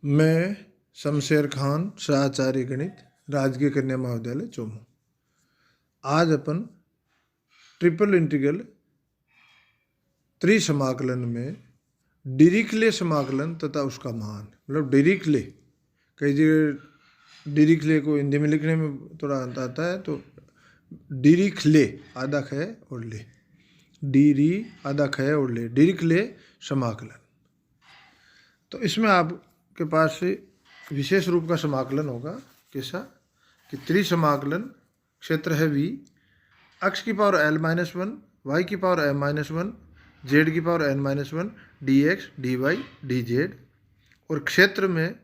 मैं शमशेर खान, सहाचार्य गणित, राजकीय कन्या महाविद्यालय चोमू। आज अपन ट्रिपल इंटीग्रल त्रिसमाकलन में डिरिख्ले समाकलन तथा उसका मान, मतलब डिरिख्ले, कई जगह डिरिख्ले को हिंदी में लिखने में थोड़ा अंतर आता है, तो डिरिख्ले आधा ख और ले, डिरी आधा ख और ले, डिरिख्ले समाकलन। तो इसमें आपके पास विशेष रूप का समाकलन होगा। कैसा कि त्रिसमाकलन क्षेत्र है V, x की पावर l-1, y की पावर m-1, z की power n-1, dx dy dz। और क्षेत्र में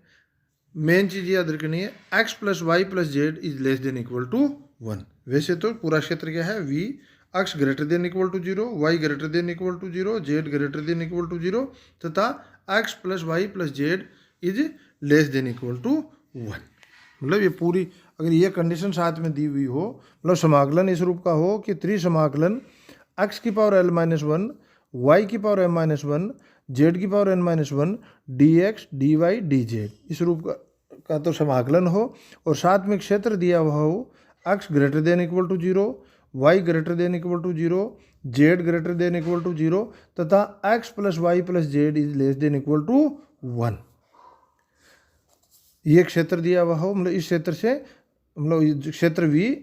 मेन चीज़ याद रखनी है, x plus Y plus Z is less than equal to 1। वैसे तो पूरा क्षेत्र क्या है, V x greater than equal to 0, y greater than equal to 0, z greater than equal to 0 तथा x plus Y plus Z is less than equal to 1। मतलब ये पूरी अगर ये कंडीशन साथ में दी हुई हो, मतलब समाकलन इस रूप का हो कि त्रिसमाकलन x की पावर l-1, y की पावर m-1, z की power n-1, dx dy dz, इस रूप का तो समाकलन हो। और साथ में क्षेत्र दिया हुआ हो, x greater than equal to 0, y greater than equal to 0, z greater than equal to 0 तथा x plus Y plus Z is less than equal to 1। ये क्षेत्र दिया हुआ हो, मतलब इस क्षेत्र से, मतलब क्षेत्र V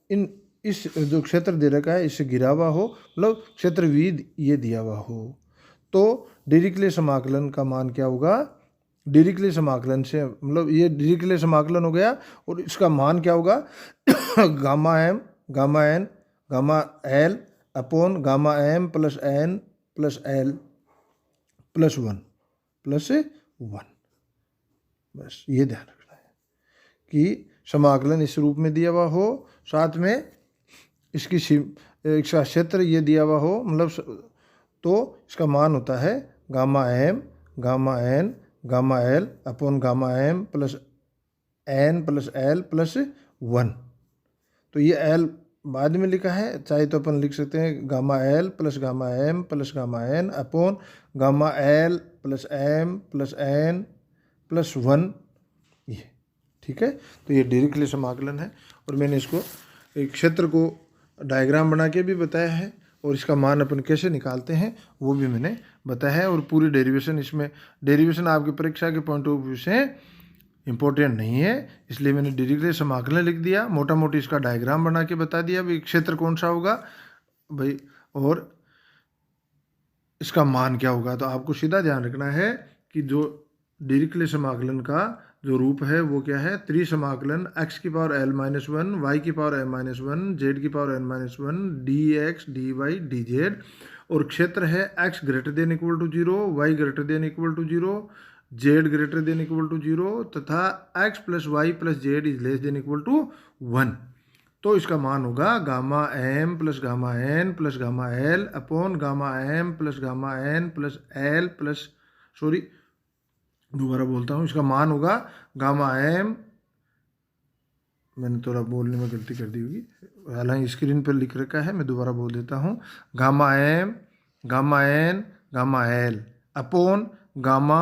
इन इस जो क्षेत्र दे रखा है इससे घिरा हुआ हो, मतलब क्षेत्र V ये दिया हुआ हो, तो डिरिख्ले समाकलन का मान क्या होगा, डिरिख्ले समाकलन से, मतलब ये डिरिख्ले समाकलन हो गया और इसका मान क्या होगा gamma m gamma n gamma l upon gamma m plus n plus l plus 1। बस ये ध्यान रखना है कि समाकलन इस रूप में दिया हुआ हो, साथ में इसका क्षेत्र ये दिया हुआ हो, मतलब तो इसका मान होता है gamma m gamma n gamma l upon gamma m plus n plus l plus 1। तो ये l बाद में लिखा है, चाहे तो अपन लिख सकते हैं gamma l plus gamma m plus gamma n upon gamma l plus m plus n plus 1। ये ठीक है। तो ये डिरिख्ले समाकलन है और मैंने इसको एक क्षेत्र को डायग्राम बना के भी बताया है और इसका मान अपन कैसे निकालते हैं वो भी मैंने बताया है। और पूरी डेरिवेशन, इसमें डेरिवेशन आपकी परीक्षा के पॉइंट ऑफ व्यू से इम्पोर्टेंट नहीं है, इसलिए मैंने डिरिख्ले समाकलन लिख दिया, मोटा मोटी इसका डायग्राम बना के बता दिया भाई क्षेत्र कौन सा होगा भाई और इसका मान क्या होगा। तो आपको सीधा ध्यान रखना है कि जो डिरिख्ले समाकलन का जो रूप है वो क्या है, त्रिसमाकलन x की पावर l-1, y की पावर m-1, z की power n-1, dx dy dz। और क्षेत्र है x greater than equal to 0, y greater than equal to 0, z greater than equal to 0 तथा x plus Y plus Z is less than equal to 1। तो इसका मान होगा gamma m plus gamma n plus gamma l upon gamma m plus gamma n plus l plus, sorry दोबारा बोलता हूँ, इसका मान होगा गामा m, मैंने थोड़ा बोलने में गलती कर दी होगी, हालांकि स्क्रीन पर लिख रखा है, मैं दोबारा बोल देता हूँ, gamma m gamma n gamma l upon gamma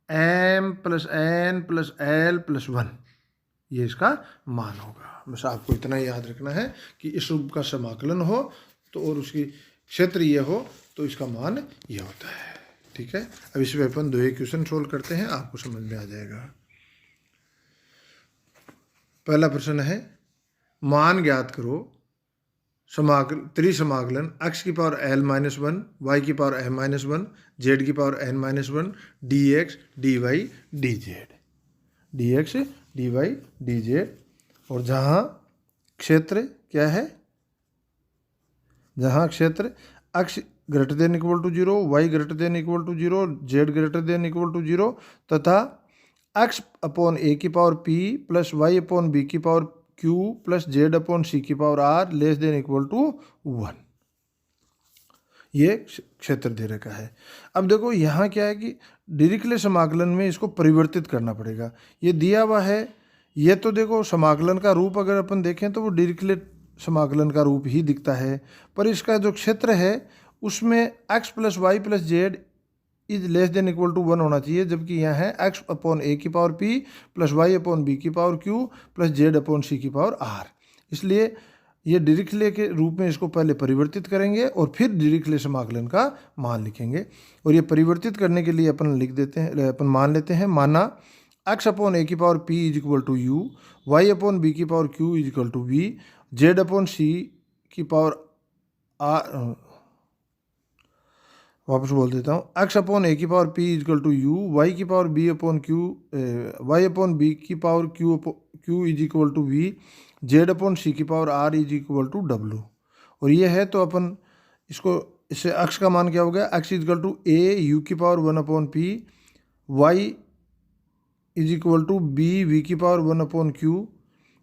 m plus n plus l plus 1। ये इसका मान होगा। बस आपको इतना ही याद रखना है कि इस रूप का समाकलन हो तो और उसकी क्षेत्र ये हो तो इसका मान ये होता है। ठीक है। अब इस पे अपन 2 इक्वेशन सोल्व करते हैं, आपको समझ में आ जाएगा। पहला प्रश्न है, मान ज्ञात करो त्रिसमाकलन x की पावर l-1, y की पावर m-1, z की power n-1, dx dy dz, dx dy dz। और जहाँ क्षेत्र क्या है, जहाँ क्षेत्र x greater than equal to 0, y greater than equal to 0, z greater than equal to 0 तथा x अपॉन a की power p plus y upon b की power q plus z upon c की power r less than equal to 1। ये क्षेत्र दे रखा है। अब देखो यहाँ क्या है कि डिरिख्ले समाकलन में इसको परिवर्तित करना पड़ेगा। ये दिया हुआ है, ये तो देखो समाकलन का रूप अगर अपन देखें तो वो डिरिख्ले समाकलन का रूप ही दिखता है, पर इसका जो क्षेत्र है उसमें x plus Y plus Z is less than equal to 1 होना चाहिए, जबकि यहाँ है एक्स अपॉन ए की power p plus y upon b की power q plus z upon c की पावर आर। इसलिए ये डिरिख्ले के रूप में इसको पहले परिवर्तित करेंगे और फिर डिरिख्ले समाकलन का मान लिखेंगे। और ये परिवर्तित करने के लिए अपन लिख देते हैं, अपन मान लेते हैं, माना एक्स अपॉन ए की power p is equal to u, y upon b की power q is equal to v, z upon c की पावर आर, वापस बोल देता हूँ, एक्स अपॉन ए की power p is equal to u, y की power b upon q, y upon b की power q is equal to v, z upon c की power r is equal to डब्लू। और ये है तो अपन इसको, इससे एक्स का मान क्या हो गया, x is equal to a u की power 1 upon p, y is equal to b v की power 1 upon q,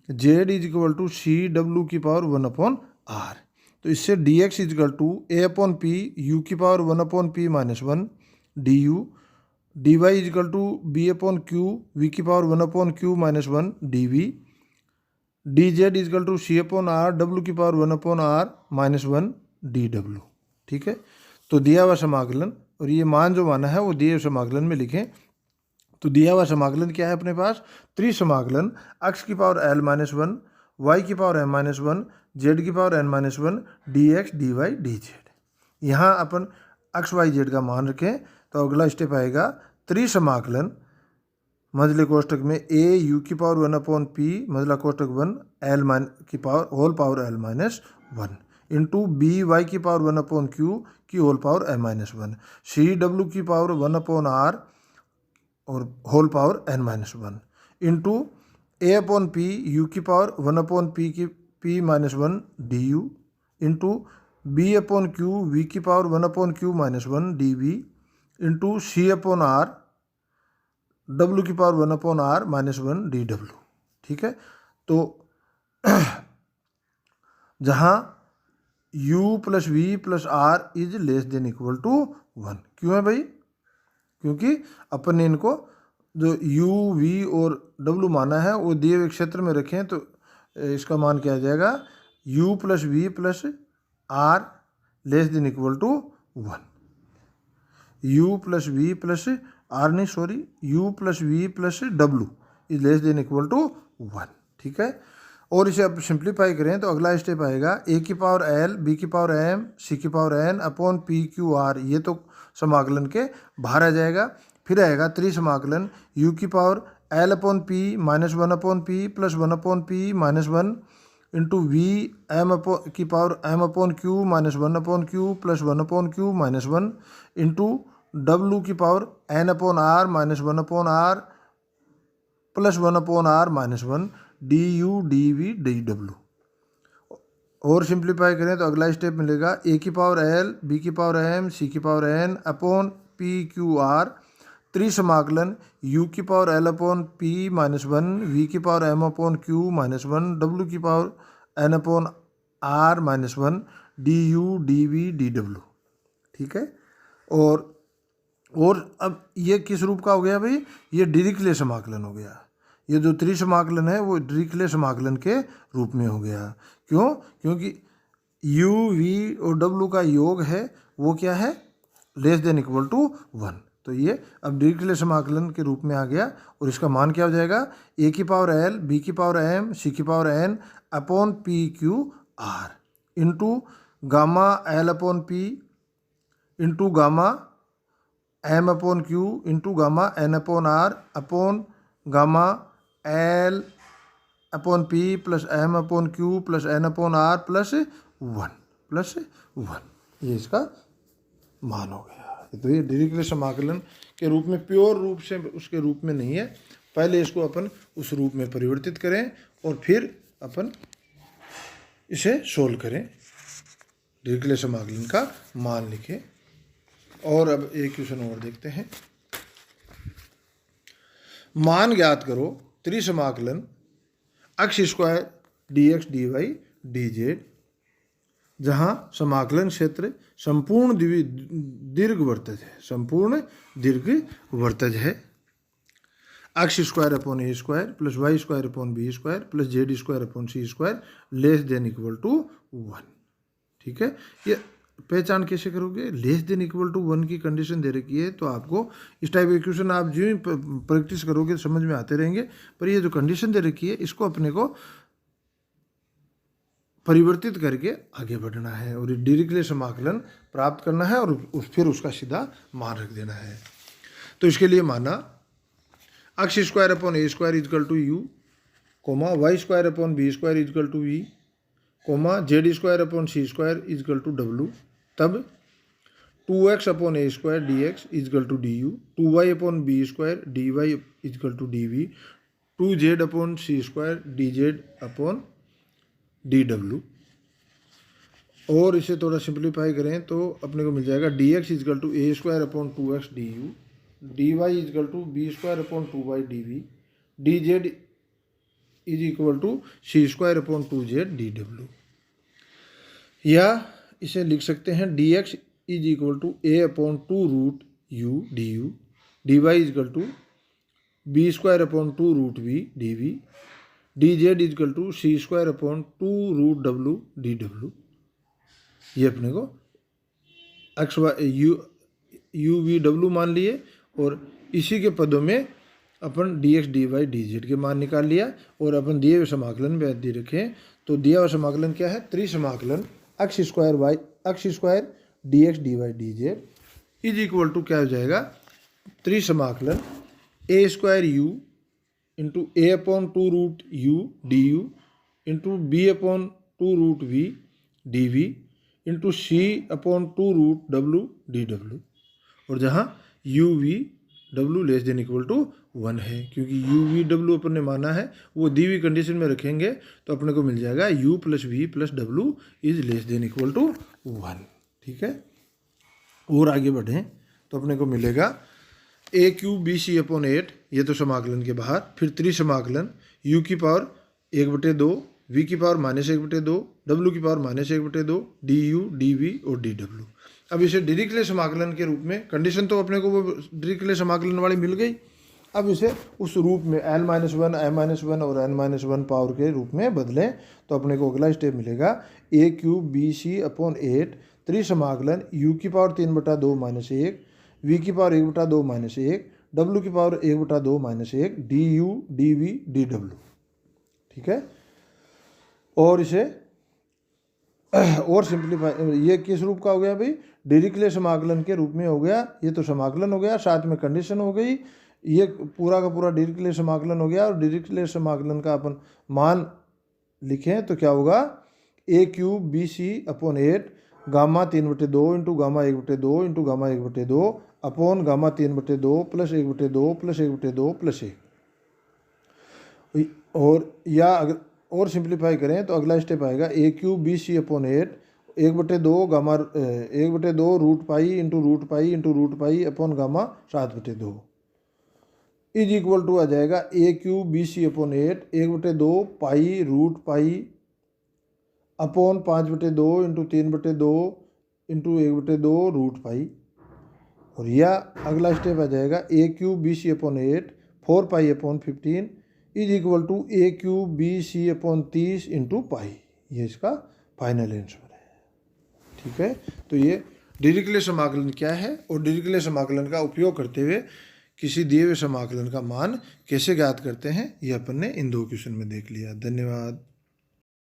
z is equal to c डब्लू की पावर 1 अपॉन आर। तो इससे d x is equal to A upon p u की power 1 upon p minus 1 d you, D Y is equal to b upon q v की power 1 upon q minus 1 d we, D Z is equal to c upon r डब्ल्यू की power 1 upon r minus 1 d डब्ल्यू। ठीक है, तो दिया हुआ समाकलन, और ये मान जो माना है वो दिए हुए समाकलन में लिखें। तो दिया हुआ समाकलन क्या है अपने पास, त्रिसमाकलन एक्स की पावर एल माइनस 1, वाई की पावर एम माइनस 1, जेड की power N minus 1, D x D Y D Z. यहाँ अपन एक्स वाई जेड का मान रखें तो अगला स्टेप आएगा त्रिसमाकलन मझले कोष्टक में ए यू की पावर 1 अपॉन पी मझला कोष्टक 1 एल माइन की power whole power L minus 1 into b y की पावर 1 अपॉन क्यू की whole power M minus 1, c डब्ल्यू की पावर 1 अपॉन आर और whole power N minus 1 into ए upon p u की power 1 upon p की p minus 1 d you into B upon q v की power 1 upon q minus 1 d we into C upon r डब्ल्यू की power 1 upon r minus 1 d डब्ल्यू। ठीक है, तो जहाँ u plus we plus r is less than equal to 1, क्यों है भाई, क्योंकि अपन ने इनको जो u v और w माना है वो दिए हुए क्षेत्र में रखें, तो इसका मान क्या आ जाएगा, u plus we plus r less than equal to 1, u plus we plus r नहीं sorry u plus we plus W is less than equal to 1। ठीक है, और इसे अब सिंप्लीफाई करें तो अगला स्टेप आएगा ए की पावर एल बी की पावर एम सी की power n upon P Q r, ये तो समाकलन के बाहर आ जाएगा। फिर आएगा त्रिसमाकलन u की power l upon p minus 1 upon P plus 1 upon p minus 1 into v m upon की power m upon q minus 1 upon Q plus 1 upon q minus 1 into डब्ल्यू की power n upon r minus 1 upon are plus 1 upon r minus 1 d U D we d डब्ल्यू। और simplify करें तो अगला step मिलेगा a की power l b की पावर एम सी की power n upon P Q r त्रिसमाकलन u की power l upon p minus 1 v की power m upon q minus 1 डब्ल्यू की power n upon r minus 1 d U D we d डब्ल्यू। ठीक है, और अब ये किस रूप का हो गया भाई, ये डिरिख्ले समाकलन हो गया। ये जो त्रिसमाकलन है वो डिरिख्ले समाकलन के रूप में हो गया। क्यों, क्योंकि u v और w का योग है वो क्या है, लेस देन इक्वल टू 1, तो ये अब डिरिख्ले समाकलन के रूप में आ गया। और इसका मान क्या हो जाएगा, a की पावर l b की पावर m c की power n upon P Q R into gamma l upon P into gamma M upon Q into gamma N upon R upon gamma L upon P plus M upon Q plus N upon are plus 1, ये इसका मान हो गया। तो ये डिरिख्ले समाकलन के रूप में प्योर रूप से उसके रूप में नहीं है, पहले इसको अपन उस रूप में परिवर्तित करें और फिर अपन इसे सोल्व करें, डिरिख्ले समाकलन का मान लिखें। और अब एक क्वेश्चन और देखते हैं, मान ज्ञात करो त्रिसमाकलन x square D x D Y D z, जहाँ समाकलन क्षेत्र संपूर्ण दीर्घवृत्तज है, संपूर्ण दीर्घवृत्तज है। X square upon A square plus y square upon B square plus z square upon C square less than equal to 1। ठीक है, ये पहचान कैसे करोगे? लेस देन इक्वल टू 1 की कंडीशन दे रखी है, तो आपको इस टाइप इक्वेशन आप जो ही प्रैक्टिस करोगे समझ में आते रहेंगे। पर ये जो कंडीशन दे रखी है इसको अपने को परिवर्तित करके आगे बढ़ना है और डिरिचलेट समाकलन प्राप्त करना है और फिर उसका सीधा मान रख देना है। तो इसके लिए माना x square upon A square is equal to U, comma Y square upon B square is equal to V, comma Z square upon C square is equal to W. तब 2x upon A square D x is equal to D U, 2y upon B square D Y is equal to D V, 2z upon C square D Z upon D W. और इसे थोड़ा simplify करें तो अपने को मिल जाएगा D x is equal to A square upon 2x D you, D Y is equal to B square upon 2y D we, D Z is equal to C square upon 2z D W. या इसे लिख सकते हैं D X is equal to A upon 2 root U D you, D Y is equal to B square upon 2 root V D we, D Z is equal to C square upon 2 root W D W. ये अपने को X Y U V W मान लिए और इसी के पदों में अपन D x D Y D Z के मान निकाल लिया और अपन दिए हुए समाकलन में दे रखें। तो दिया हुआ समाकलन क्या है? त्रिसमाकलन x square D x D Y D Z is equal to क्या हो जाएगा? त्रिसमाकलन A square U into A upon 2 root U D you into B upon 2 root V D we into C upon 2 root W D W. और जहाँ U V W less than equal to 1 है, क्योंकि you V W अपन ने माना है वो दी हुई condition में रखेंगे तो अपने को मिल जाएगा U plus we plus W is less than equal to 1। ठीक है, और आगे बढ़ें तो अपने को मिलेगा ए क्यू बी सी अपॉन 8, ये तो समाकलन के बाहर। फिर त्रिसमाकलन यू की पावर 1/2, वी की पावर -1/2, डब्लू की power -1/2, D U D V और डी डब्लू। अब इसे डिरिचलेट समाकलन के रूप में, कंडीशन तो अपने को वो डिरिचलेट समाकलन वाली मिल गई, अब इसे उस रूप में n-1 m-1 और n-1 पावर के रूप में बदलें तो अपने को अगला स्टेप मिलेगा ए क्यू बी सी अपॉन 8 त्रिसमाकलन यू की पावर 3/2 -1, वी की पावर 1/2 -1, डब्लू की power 1/2 -1, d U D we d डब्लू। ठीक है, और इसे और सिंप्लीफाई, ये किस रूप का हो गया भाई? डिरिचलेट समाकलन के रूप में हो गया। ये तो समाकलन हो गया, साथ में कंडीशन हो गई, ये पूरा का पूरा डिरिचलेट समाकलन हो गया। और डिरिचलेट समाकलन का अपन मान लिखें तो क्या होगा? A cube b C upon 8 gamma 3/2 into gamma 1/2 into gamma 1/2 upon gamma 3/2 plus 1/2 plus 1/2 plus 1। और या अगर और सिंप्लीफाई करें तो अगला स्टेप आएगा a cube b C upon 8 1/2 gamma 1/2 root pi into root pi upon gamma 7/2 is equal to आ जाएगा a cube b C upon 8 1/2 pi root pi upon 5/2 into 3/2 into 1/2 root pi. और या अगला step आ जाएगा a cube b C upon 8 4 pi upon 15 is equal to a cube b C upon 30 into pi. ये इसका final answer है। ठीक है, तो ये डिरिचलेट समाकलन क्या है और डिरिचलेट समाकलन का उपयोग करते हुए किसी दिए हुए समाकलन का मान कैसे ज्ञात करते हैं, ये अपन ने इन 2 क्वेश्चन में देख लिया। धन्यवाद।